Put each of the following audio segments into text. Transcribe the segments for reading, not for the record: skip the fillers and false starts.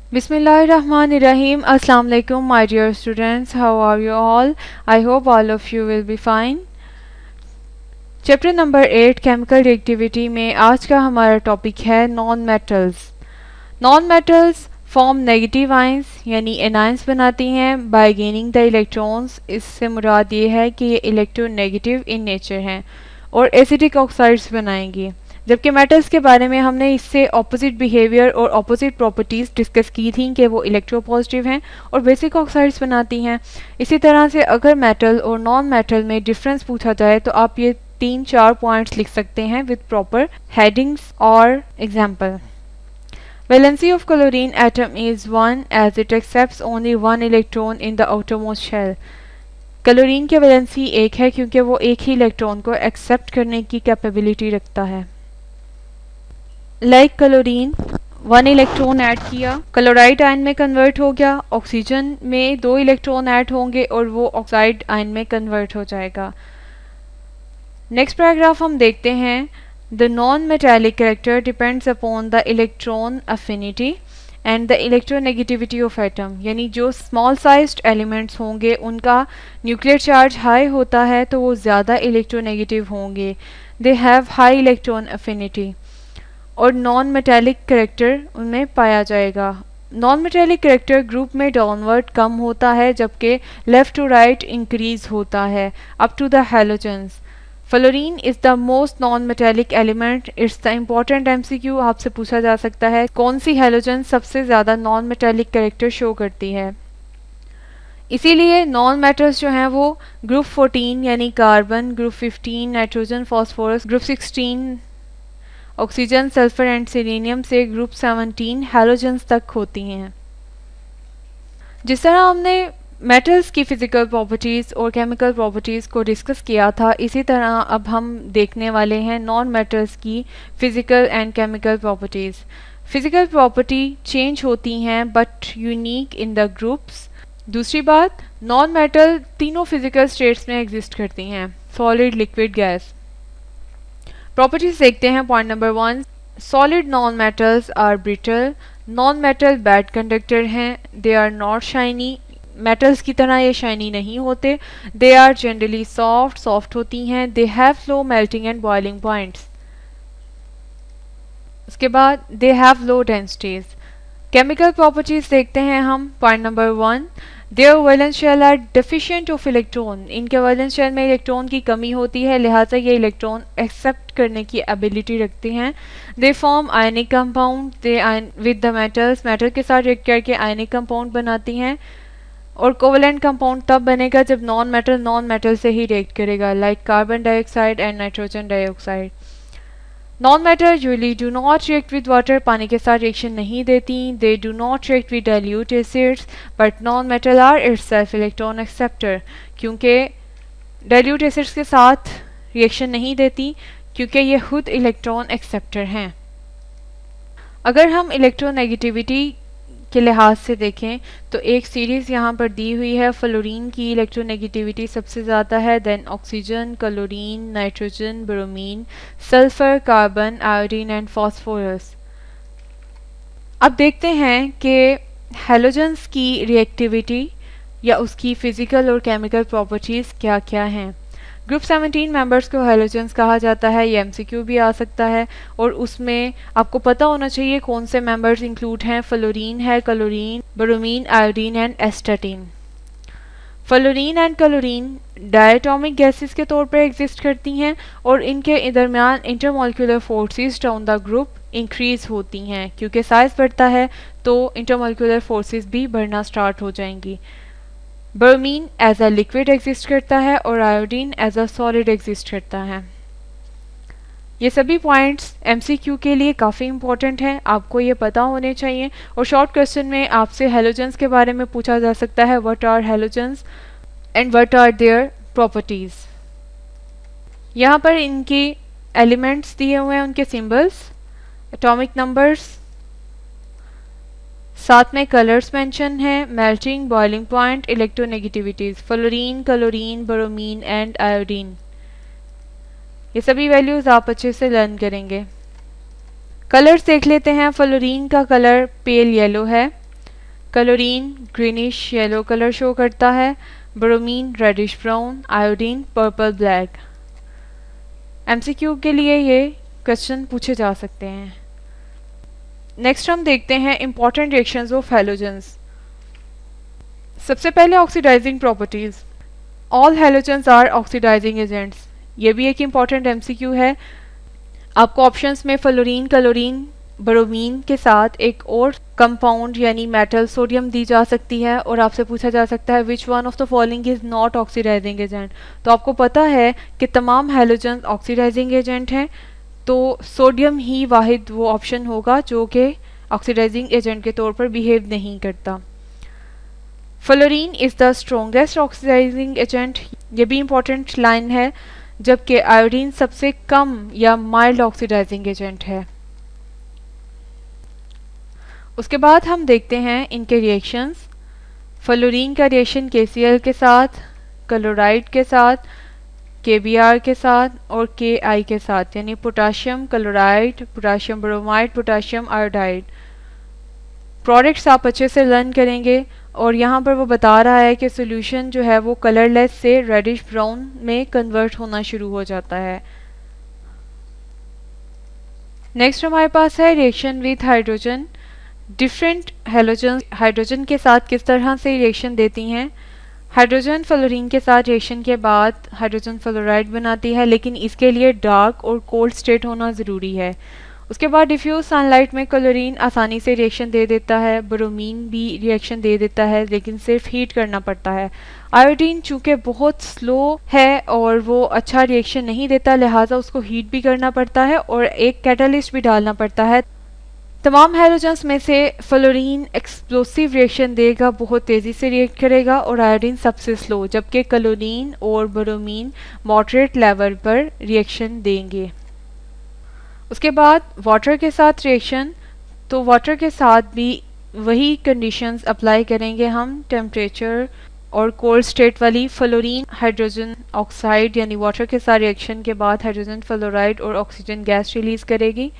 Bismillahirrahmanirrahim. Assalamu alaikum, my dear students. How are you all? I hope all of you will be fine. Chapter number 8 chemical reactivity में आज का हमारा topic है non metals. Non metals form negative ions यानी anions बनाती हैं bye gaining the electrons. इससे मुराद ये है कि ये इलेक्ट्रोनेगेटिव इन नेचर हैं और एसिडिक ऑक्साइड्स बनाएंगी, जबकि मेटल्स के बारे में हमने इससे ऑपोजिट बिहेवियर और ऑपोजिट प्रॉपर्टीज़ डिस्कस की थी कि वो इलेक्ट्रोपॉजिटिव हैं और बेसिक ऑक्साइड्स बनाती हैं। इसी तरह से अगर मेटल और नॉन मेटल में डिफरेंस पूछा जाए तो आप ये 3-4 पॉइंट्स लिख सकते हैं विद प्रॉपर हेडिंग्स और example. Valency of chlorine atom is 1 as it accepts only one electron in the outermost shell. Chlorine की वैलेंसी 1 है क्योंकि वो एक ही इलेक्ट्रॉन को एक्सेप्ट करने की कैपेबिलिटी रखता है। लाइक क्लोरीन 1 इलेक्ट्रॉन ऐड किया, क्लोराइड आयन में कन्वर्ट हो गया, ऑक्सीजन में 2 इलेक्ट्रॉन ऐड होंगे और वो ऑक्साइड आयन में कन्वर्ट हो जाएगा। नेक्स्ट पैराग्राफ हम देखते हैं। The non-metallic character depends upon the electron affinity and the electronegativity of atom। यानी जो स्मॉल साइज्ड एलिमेंट्स होंगे उनका न्यूक्लियर चार्ज हाई होता है तो वो ज़्यादा इलेक्ट्रोनेगेटिव होंगे, they have high electron affinity, और नॉन मेटेलिक करेक्टर उनमें पाया जाएगा। नॉन मेटेलिक करेक्टर ग्रुप में डाउनवर्ड कम होता है जबकि लेफ्ट टू राइट इंक्रीज होता है up to the halogens. Fluorine is the most non metallic element. It's the important MCQ आपसे पूछा जा सकता है कौन सी हैलोजन सबसे ज़्यादा नॉन मेटेलिक कैरेक्टर शो करती है। इसीलिए नॉन मेटल्स जो हैं वो ग्रुप 14 यानी carbon, group 15 nitrogen phosphorus, group 16 oxygen sulphur and selenium से ग्रुप 17 हैलोजन्स तक होती हैं। जिस तरह हमने मेटल्स की फ़िज़िकल प्रॉपर्टीज़ और केमिकल प्रॉपर्टीज़ को डिस्कस किया था, इसी तरह अब हम देखने वाले हैं नॉन मेटल्स की physical and chemical properties. Physical property change होती हैं but unique in the groups. दूसरी बात, नॉन मेटल तीनों फिज़िकल स्टेट्स में एग्जिस्ट करती हैं, सॉलिड, लिक्विड, गैस। प्रॉपर्टीज़ देखते हैं। Point number 1, solid non metals are brittle. Non metal bad conductor हैं, they are not shiny. Metals की तरह ये शाइनी नहीं होते। They are generally soft, soft होती हैं। They have low melting and boiling points. उसके बाद they have low densities. Chemical properties देखते हैं हम। Point number 1, their valence shell are deficient of electron. इनके वैलेंस शेल में इलेक्ट्रॉन की कमी होती है, लिहाजा ये इलेक्ट्रॉन एक्सेप्ट करने की एबिलिटी रखते हैं। They form ionic compound, they with the metals, metal के साथ रिएक्ट करके आयनिक कंपाउंड बनाती हैं। और कोवलेंट कंपाउंड तब बनेगा जब नॉन मेटल से ही रिएक्ट करेगा, like carbon dioxide and nitrogen dioxide. Non metal usually do not react with water, पानी के साथ रिएक्शन नहीं देती। They do not react with dilute acids but non metal are itself electron acceptor. क्योंकि dilute acids के साथ reaction नहीं देती क्योंकि ये खुद इलेक्ट्रॉन एक्सेप्टर हैं। अगर हम इलेक्ट्रोनेगेटिविटी के लिहाज से देखें तो एक सीरीज़ यहाँ पर दी हुई है। फ्लोरीन की इलेक्ट्रोनेगेटिविटी सबसे ज़्यादा है, then oxygen, chlorine, nitrogen, bromine, sulphur, carbon, iodine and phosphorus. अब देखते हैं कि हैलोजेंस की रिएक्टिविटी या उसकी फ़िज़िकल और केमिकल प्रॉपर्टीज़ क्या क्या हैं। ग्रुप 17 मेंबर्स को हैलोजेंस कहा जाता है, ये एमसीक्यू भी आ सकता है और उसमें आपको पता होना चाहिए कौन से मेंबर्स इंक्लूड हैं। फ्लोरीन है, chlorine, bromine, iodine and astatine. Fluorine and chlorine diatomic gases के तौर पर एग्जिस्ट करती हैं और इनके दरमियान intermolecular forces down the group increase होती हैं। क्योंकि साइज बढ़ता है तो इंटरमोलिकुलर फोर्सेस भी बढ़ना स्टार्ट हो जाएंगी। Bromine as a liquid exist करता है और iodine as a solid exist करता है। ये सभी पॉइंट्स एमसीक्यू के लिए काफ़ी इंपॉर्टेंट हैं, आपको ये पता होने चाहिए। और शॉर्ट क्वेश्चन में आपसे हैलोजेंस के बारे में पूछा जा सकता है, what are halogens and what are their properties. यहाँ पर इनकी एलिमेंट्स दिए हुए हैं, उनके सिंबल्स, एटॉमिक नंबर्स, साथ में कलर्स मेंशन है, melting, boiling point, electronegativities, fluorine, chlorine, bromine and iodine. ये सभी वैल्यूज आप अच्छे से लर्न करेंगे। कलर्स देख लेते हैं। फ्लोरीन का कलर पेल येलो है, chlorine greenish yellow colour show करता है, bromine reddish brown, iodine purple black. MCQ के लिए ये क्वेश्चन पूछे जा सकते हैं। नेक्स्ट हम देखते हैं इंपॉर्टेंट रिएक्शंस ऑफ हैलोजेंस। सबसे पहले oxidising properties. All halogens are oxidising agents. ये भी एक इम्पॉर्टेंट एमसीक्यू है। आपको ऑप्शंस में फ्लोरीन, क्लोरीन, ब्रोमीन के साथ एक और कंपाउंड यानी मेटल सोडियम दी जा सकती है और आपसे पूछा जा सकता है which one of the following is not oxidising agent. तो आपको पता है कि तमाम हैलोजेंस ऑक्सीडाइजिंग एजेंट हैं, तो सोडियम ही वाहिद वो ऑप्शन होगा जो कि ऑक्सीडाइजिंग एजेंट के तौर पर बिहेव नहीं करता। Fluorine is the strongest oxidising agent, ये भी इंपॉर्टेंट लाइन है, जबकि आयोडीन सबसे कम या माइल्ड ऑक्सीडाइजिंग एजेंट है। उसके बाद हम देखते हैं इनके रिएक्शंस। फ्लोरीन का रिएक्शन KCl के साथ, क्लोराइड के साथ, KBr के साथ और Ki के साथ, यानी potassium chloride, potassium bromide, potassium iodide. Products आप अच्छे से लर्न करेंगे और यहाँ पर वो बता रहा है कि सोल्यूशन जो है वो कलरलेस से रेडिश ब्राउन में कन्वर्ट होना शुरू हो जाता है। नेक्स्ट हमारे पास है reaction with hydrogen. Different halogen hydrogen के साथ किस तरह से रिएक्शन देती हैं। हाइड्रोजन फ्लोरीन के साथ रिएक्शन के बाद हाइड्रोजन फ्लोराइड बनाती है, लेकिन इसके लिए डार्क और कोल्ड स्टेट होना ज़रूरी है। उसके बाद डिफ्यूज सनलाइट में क्लोरीन आसानी से रिएक्शन दे देता है, ब्रोमीन भी रिएक्शन दे देता है, लेकिन सिर्फ हीट करना पड़ता है। आयोडीन चूँकि बहुत स्लो है और वो अच्छा रिएक्शन नहीं देता, लिहाजा उसको हीट भी करना पड़ता है और एक कैटलिस्ट भी डालना पड़ता है। तमाम हैलोजेंस में से फ्लोरीन एक्सप्लोसिव रिएक्शन देगा, बहुत तेज़ी से रिएक्ट करेगा, और आयोडीन सबसे स्लो, जबकि क्लोरीन और ब्रोमीन मॉडरेट लेवल पर रिएक्शन देंगे। उसके बाद वाटर के साथ रिएक्शन, तो वाटर के साथ भी वही कंडीशंस अप्लाई करेंगे हम, टेम्परेचर और कोल्ड स्टेट वाली। फ्लोरीन हाइड्रोजन ऑक्साइड यानी वाटर के साथ रिएक्शन के बाद हाइड्रोजन फ्लोराइड और ऑक्सीजन गैस रिलीज करेगी।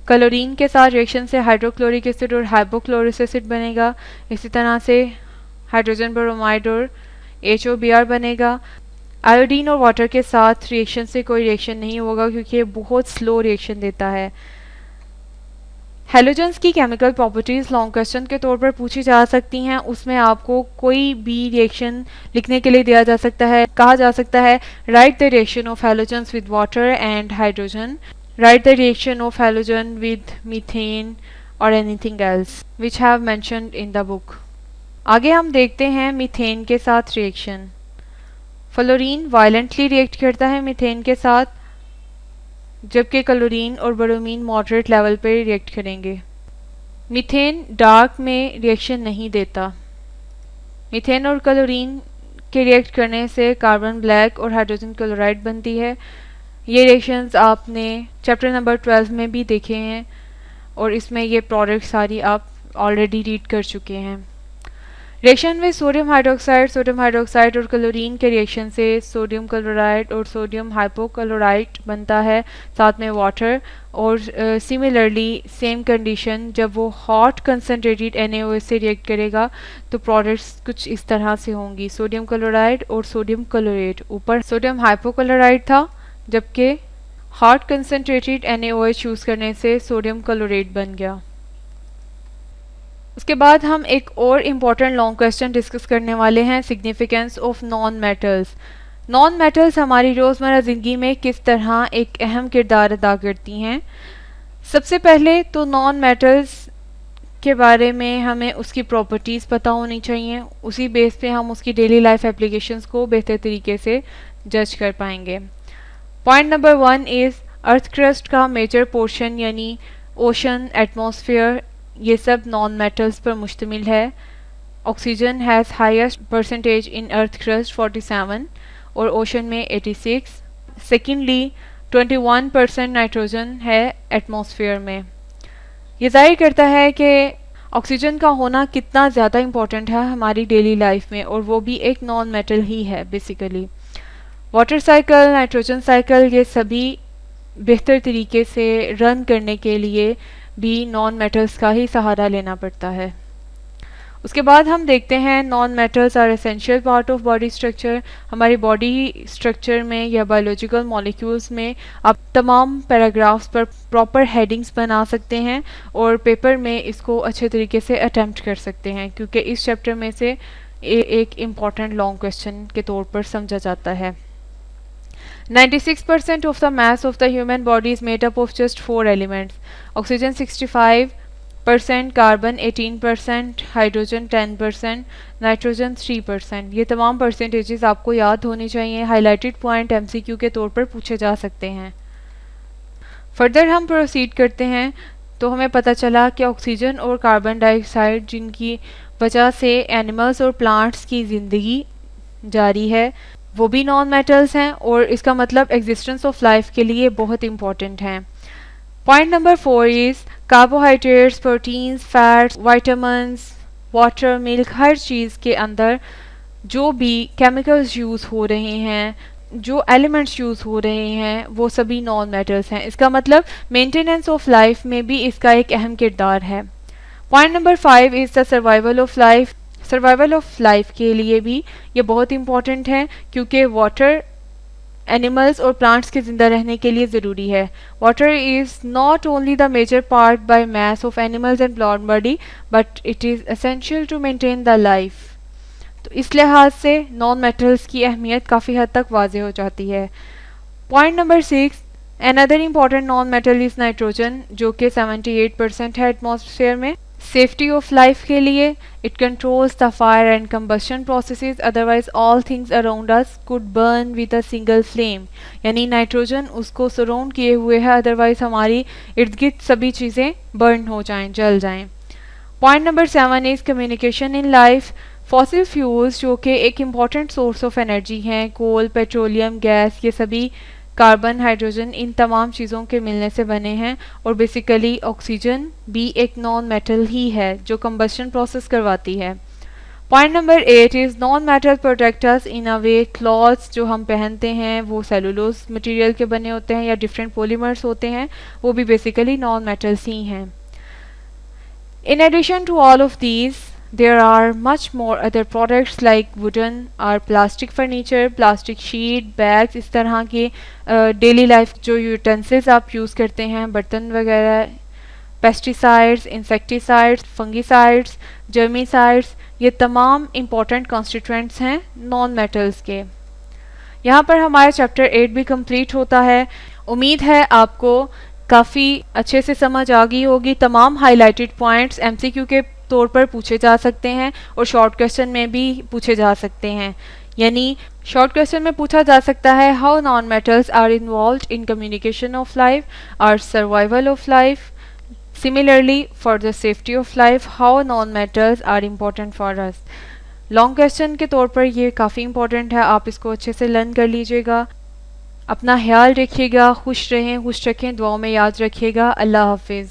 क्लोरीन के साथ रिएक्शन से हाइड्रोक्लोरिक एसिड और हाइपोक्लोरिक एसिड बनेगा। इसी तरह से हाइड्रोजन ब्रोमाइड और HOBr बनेगा। आयोडीन और वाटर के साथ रिएक्शन से कोई रिएक्शन नहीं होगा क्योंकि ये बहुत स्लो रिएक्शन देता है। हैलोजेंस की केमिकल प्रॉपर्टीज़ लॉन्ग क्वेश्चन के तौर पर पूछी जा सकती हैं। उसमें आपको कोई भी रिएक्शन लिखने के लिए दिया जा सकता है, कहा जा सकता है right the reaction of halogens with water and hydrogen, write the reaction of halogen with methane or anything else which have mentioned in the book। आगे हम देखते हैं मीथेन के साथ रिएक्शन। फ्लोरीन वायलेंटली रिएक्ट करता है मीथेन के साथ, जबकि क्लोरीन और ब्रोमीन मॉडरेट लेवल पर रिएक्ट करेंगे। मीथेन डार्क में रिएक्शन नहीं देता। मीथेन और क्लोरीन के रिएक्ट करने से कार्बन ब्लैक और हाइड्रोजन क्लोराइड बनती है। ये रिएक्शंस आपने चैप्टर नंबर 12 में भी देखे हैं और इसमें ये प्रोडक्ट सारी आप ऑलरेडी रीड कर चुके हैं। रिएक्शन में सोडियम हाइड्रोक्साइड और क्लोरीन के रिएक्शन से सोडियम क्लोराइड और सोडियम हाइपोक्लोराइड बनता है, साथ में वाटर। और सिमिलरली सेम कंडीशन जब वो हॉट कंसनट्रेटेड NaOH से रिएक्ट करेगा तो प्रोडक्ट्स कुछ इस तरह से होंगी, सोडियम क्लोराइड और सोडियम क्लोरेट। ऊपर सोडियम हाइपोक्लोराइड था, जबकि हॉट कंसनट्रेटेड NaOH यूज़ करने से सोडियम क्लोरेट बन गया। उसके बाद हम एक और इम्पॉर्टेंट लॉन्ग क्वेश्चन डिस्कस करने वाले हैं, significance of non metals. Non metals हमारी रोज़मर्रा ज़िंदगी में किस तरह एक अहम किरदार अदा करती हैं। सबसे पहले तो नॉन मेटल्स के बारे में हमें उसकी प्रॉपर्टीज़ पता होनी चाहिए, उसी बेस पे हम उसकी डेली लाइफ एप्लीकेशंस को बेहतर तरीके से जज कर पाएंगे। Point number 1 is earth crust का मेजर पोर्शन यानी ओशन, एटमॉस्फेयर, ये सब नॉन मेटल्स पर मुश्तमिल है। Oxygen has highest percentage in earth crust 47 और ओशन में 86। सेकेंडली 21% नाइट्रोजन है एटमॉस्फेयर में। ये जाहिर करता है कि ऑक्सीजन का होना कितना ज़्यादा इम्पोर्टेंट है हमारी डेली लाइफ में, और वो भी एक नॉन मेटल ही है basically. Water cycle, nitrogen cycle, ये सभी बेहतर तरीके से रन करने के लिए भी नॉन मेटल्स का ही सहारा लेना पड़ता है। उसके बाद हम देखते हैं non metals are essential part of body structure. हमारी बॉडी स्ट्रक्चर में या बायोलॉजिकल मॉलिक्यूल्स में आप तमाम पैराग्राफ्स पर प्रॉपर हेडिंग्स बना सकते हैं और पेपर में इसको अच्छे तरीके से अटेम्प्ट कर सकते हैं, क्योंकि इस चैप्टर में से एक इम्पॉर्टेंट लॉन्ग क्वेश्चन के तौर पर समझा जाता है। 96% of the mass of the human body is made up of just 4 elements: oxygen 65%, carbon 18%, hydrogen 10%, nitrogen 3%। ये तमाम परसेंटेजेस आपको याद होनी चाहिए। हाईलाइटेड पॉइंट एमसीक्यू के तौर पर पूछे जा सकते हैं। फर्दर हम प्रोसीड करते हैं तो हमें पता चला कि ऑक्सीजन और कार्बन डाइऑक्साइड जिनकी वजह से एनिमल्स और प्लांट्स की ज़िंदगी जारी है वो भी नॉन मेटल्स हैं और इसका मतलब एग्जिस्टेंस ऑफ लाइफ के लिए बहुत इंपॉर्टेंट हैं। Point number 4 is carbohydrates, proteins, fats, vitamins, water, milk, हर चीज़ के अंदर जो भी केमिकल्स यूज़ हो रहे हैं, जो एलिमेंट्स यूज़ हो रहे हैं, वो सभी नॉन मेटल्स हैं। इसका मतलब मेंटेनेंस ऑफ लाइफ में भी इसका एक अहम किरदार है। Point number 5 is the survival of life. Survival of life के लिए भी ये बहुत इंपॉर्टेंट है, क्योंकि वाटर एनिमल्स और प्लांट्स के ज़िंदा रहने के लिए ज़रूरी है। Water is not only the major part by mass of animals and plant body, but it is essential to maintain the life. तो इस लिहाज से नॉन मेटल्स की अहमियत काफ़ी हद तक वाज़ेह हो जाती है। Point number 6, another important non metal is nitrogen, जो कि 78% है एटमॉस्फेयर में। सेफ्टी ऑफ लाइफ के लिए it controls the fire and combustion processes, otherwise all things around us could burn with a single flame. यानी नाइट्रोजन उसको surround किए हुए है, अदरवाइज हमारी इर्द गिर्द सभी चीज़ें बर्न हो जाएं, जल जाएं। Point number 7 is communication in life. Fossil fuels जो कि एक इम्पॉर्टेंट सोर्स ऑफ एनर्जी हैं, कोल, पेट्रोलियम, गैस, ये सभी कार्बन, हाइड्रोजन, इन तमाम चीज़ों के मिलने से बने हैं और बेसिकली ऑक्सीजन भी एक नॉन मेटल ही है जो कंबशन प्रोसेस करवाती है। Point number 8 is non metal protect us in a way. Clothes जो हम पहनते हैं वो सेलुलोज मटेरियल के बने होते हैं या डिफरेंट पॉलीमर्स होते हैं, वो भी बेसिकली नॉन मेटल्स ही हैं। In addition to all of these, there are much more other products like wooden or plastic furniture, plastic sheet, bags, इस तरह के डेली लाइफ जो यूटेंसिल्स आप यूज़ करते हैं, बर्तन वगैरह, पेस्टिसाइड्स, इंसेक्टिसाइड्स, फंगिसाइड्स, जर्मिसाइड्स, ये तमाम इम्पॉर्टेंट कॉन्स्टिट्यूएंट्स हैं नॉन मेटल्स के। यहाँ पर हमारा चैप्टर 8 भी कंप्लीट होता है। उम्मीद है आपको काफ़ी अच्छे से समझ आ गई होगी। तमाम हाईलाइटेड पॉइंट्स एमसीक्यू के तौर पर पूछे जा सकते हैं और शॉर्ट क्वेश्चन में भी पूछे जा सकते हैं। यानी शॉर्ट क्वेश्चन में पूछा जा सकता है how non metals are involved in communication of life और survival of life. Similarly for the safety of life, how non metals are important for us. Long question के तौर पर ये काफ़ी इंपॉर्टेंट है, आप इसको अच्छे से लर्न कर लीजिएगा। अपना ख्याल रखिएगा, खुश रहें, खुश रखें, दुआओं में याद रखिएगा। अल्लाह हाफिज़।